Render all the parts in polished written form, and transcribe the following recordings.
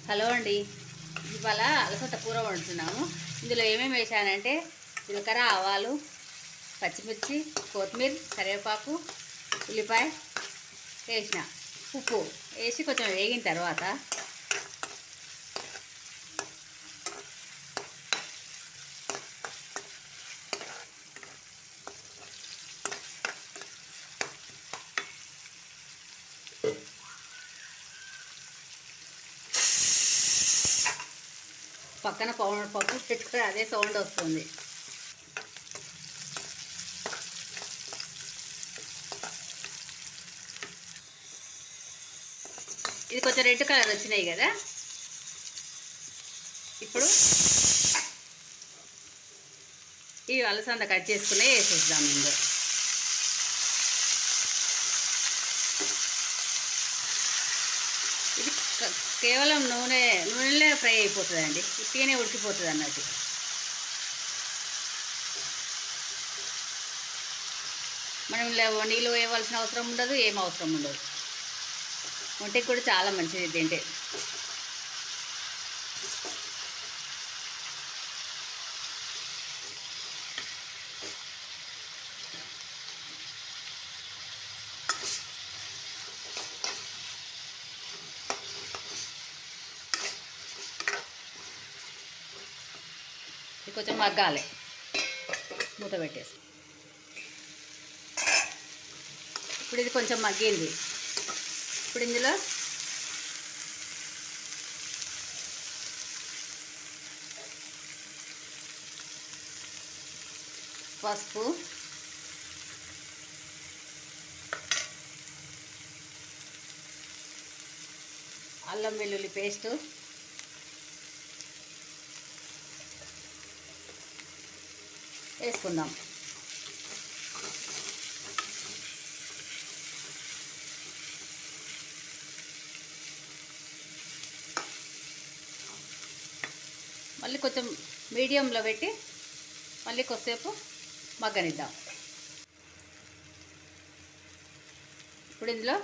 Hello అండి, ఇవాళ అలసంద కూర వండుతున్నాము. ఇందులో ఏమేమి వేసానంటే జీలకర్ర, ఆవాలు, పచ్చిమిర్చి, కొత్తిమీర, కరివేపాకు, ఉల్లిపాయ వేసిన, ఉప్పు వేసి కొంచెం వేగిన తర్వాత పక్కన పప్పు పెట్టుకుని అదే సౌండ్ వస్తుంది. ఇది కొంచెం రెడ్ కలర్ వచ్చినాయి కదా, ఇప్పుడు ఈ అలసంద కట్ చేసుకునే వేసేద్దాం. ఇందులో ఇది కేవలం నూనెలో ఫ్రై అయిపోతుందండి, ఉట్టిగానే ఉడికిపోతుంది అన్నట్టు. మనం నీళ్ళు వేయవలసిన అవసరం ఉండదు, ఏం అవసరం ఉండదు. ఒంటికి కూడా చాలా మంచిది తింటే. ఇది కొంచెం మగ్గాలి, మూత పెట్టేసి. ఇప్పుడు ఇది కొంచెం మగ్గింది. ఇప్పుడు ఇందులో పసుపు, అల్లం వెల్లుల్లి పేస్టు, వేసుకుందాం. మళ్ళీ కొంచెం మీడియంలో పెట్టి మళ్ళీ కొద్దిసేపు మగ్గనిద్దాం. ఇప్పుడు ఇందులో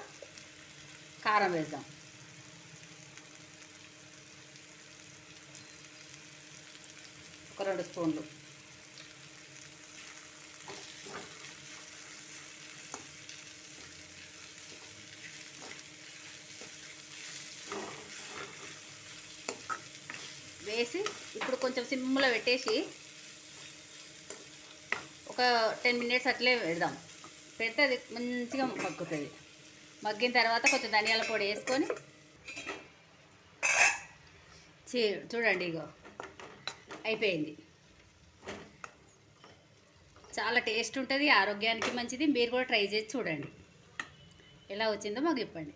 కారం వేద్దాం. ఒక 2 స్పూన్లు. వేసి ఇప్పుడు కొంచెం సిమ్లో పెట్టేసి ఒక 10 మినిట్స్ అట్లే పెడదాం. పెడితే అది మంచిగా మగ్గుతుంది. మగ్గిన తర్వాత కొంచెం ధనియాల పొడి వేసుకొని చూడండి, ఇగో అయిపోయింది. చాలా టేస్ట్ ఉంటుంది, ఆరోగ్యానికి మంచిది. మీరు కూడా ట్రై చేసి చూడండి, ఎలా వచ్చిందో మాకు చెప్పండి.